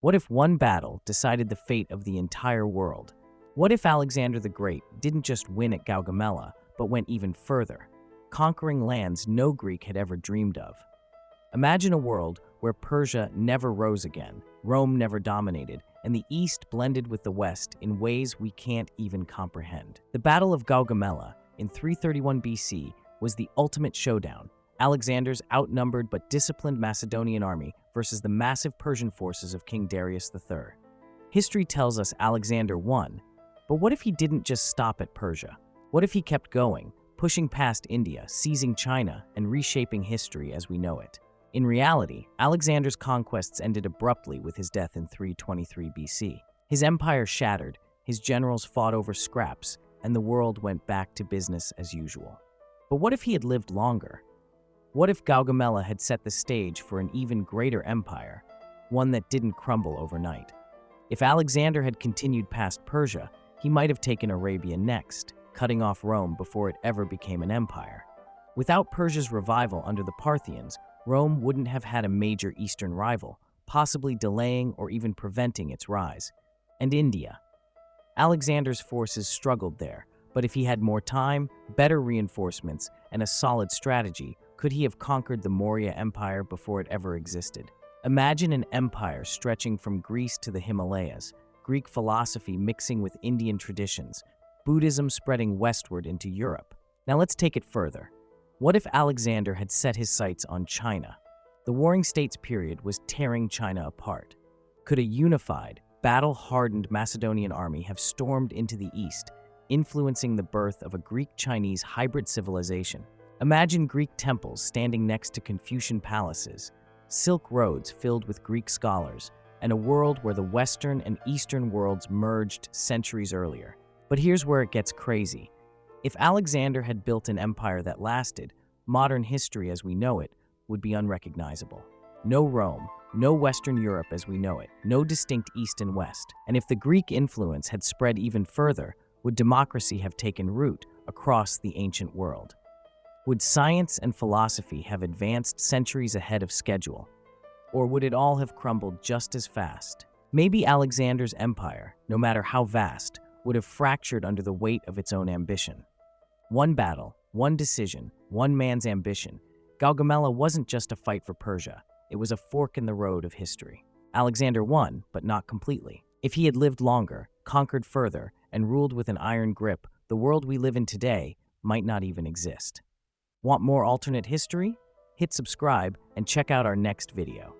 What if one battle decided the fate of the entire world? What if Alexander the Great didn't just win at Gaugamela, but went even further, conquering lands no Greek had ever dreamed of? Imagine a world where Persia never rose again, Rome never dominated, and the East blended with the West in ways we can't even comprehend. The Battle of Gaugamela in 331 BC was the ultimate showdown, Alexander's outnumbered but disciplined Macedonian army versus the massive Persian forces of King Darius III. History tells us Alexander won, but what if he didn't just stop at Persia? What if he kept going, pushing past India, seizing China, and reshaping history as we know it? In reality, Alexander's conquests ended abruptly with his death in 323 BC. His empire shattered, his generals fought over scraps, and the world went back to business as usual. But what if he had lived longer? What if Gaugamela had set the stage for an even greater empire, one that didn't crumble overnight? If Alexander had continued past Persia, he might have taken Arabia next, cutting off Rome before it ever became an empire. Without Persia's revival under the Parthians, Rome wouldn't have had a major eastern rival, possibly delaying or even preventing its rise. And India. Alexander's forces struggled there, but if he had more time, better reinforcements, and a solid strategy, could he have conquered the Maurya Empire before it ever existed? Imagine an empire stretching from Greece to the Himalayas, Greek philosophy mixing with Indian traditions, Buddhism spreading westward into Europe. Now let's take it further. What if Alexander had set his sights on China? The Warring States period was tearing China apart. Could a unified, battle-hardened Macedonian army have stormed into the east, influencing the birth of a Greek-Chinese hybrid civilization? Imagine Greek temples standing next to Confucian palaces, Silk roads filled with Greek scholars, and a world where the Western and Eastern worlds merged centuries earlier. But here's where it gets crazy. If Alexander had built an empire that lasted, modern history as we know it would be unrecognizable. No Rome, no Western Europe as we know it, no distinct East and West. And if the Greek influence had spread even further, would democracy have taken root across the ancient world? Would science and philosophy have advanced centuries ahead of schedule? Or would it all have crumbled just as fast? Maybe Alexander's empire, no matter how vast, would have fractured under the weight of its own ambition. One battle, one decision, one man's ambition. Gaugamela wasn't just a fight for Persia. It was a fork in the road of history. Alexander won, but not completely. If he had lived longer, conquered further, and ruled with an iron grip, the world we live in today might not even exist. Want more alternate history? Hit subscribe and check out our next video.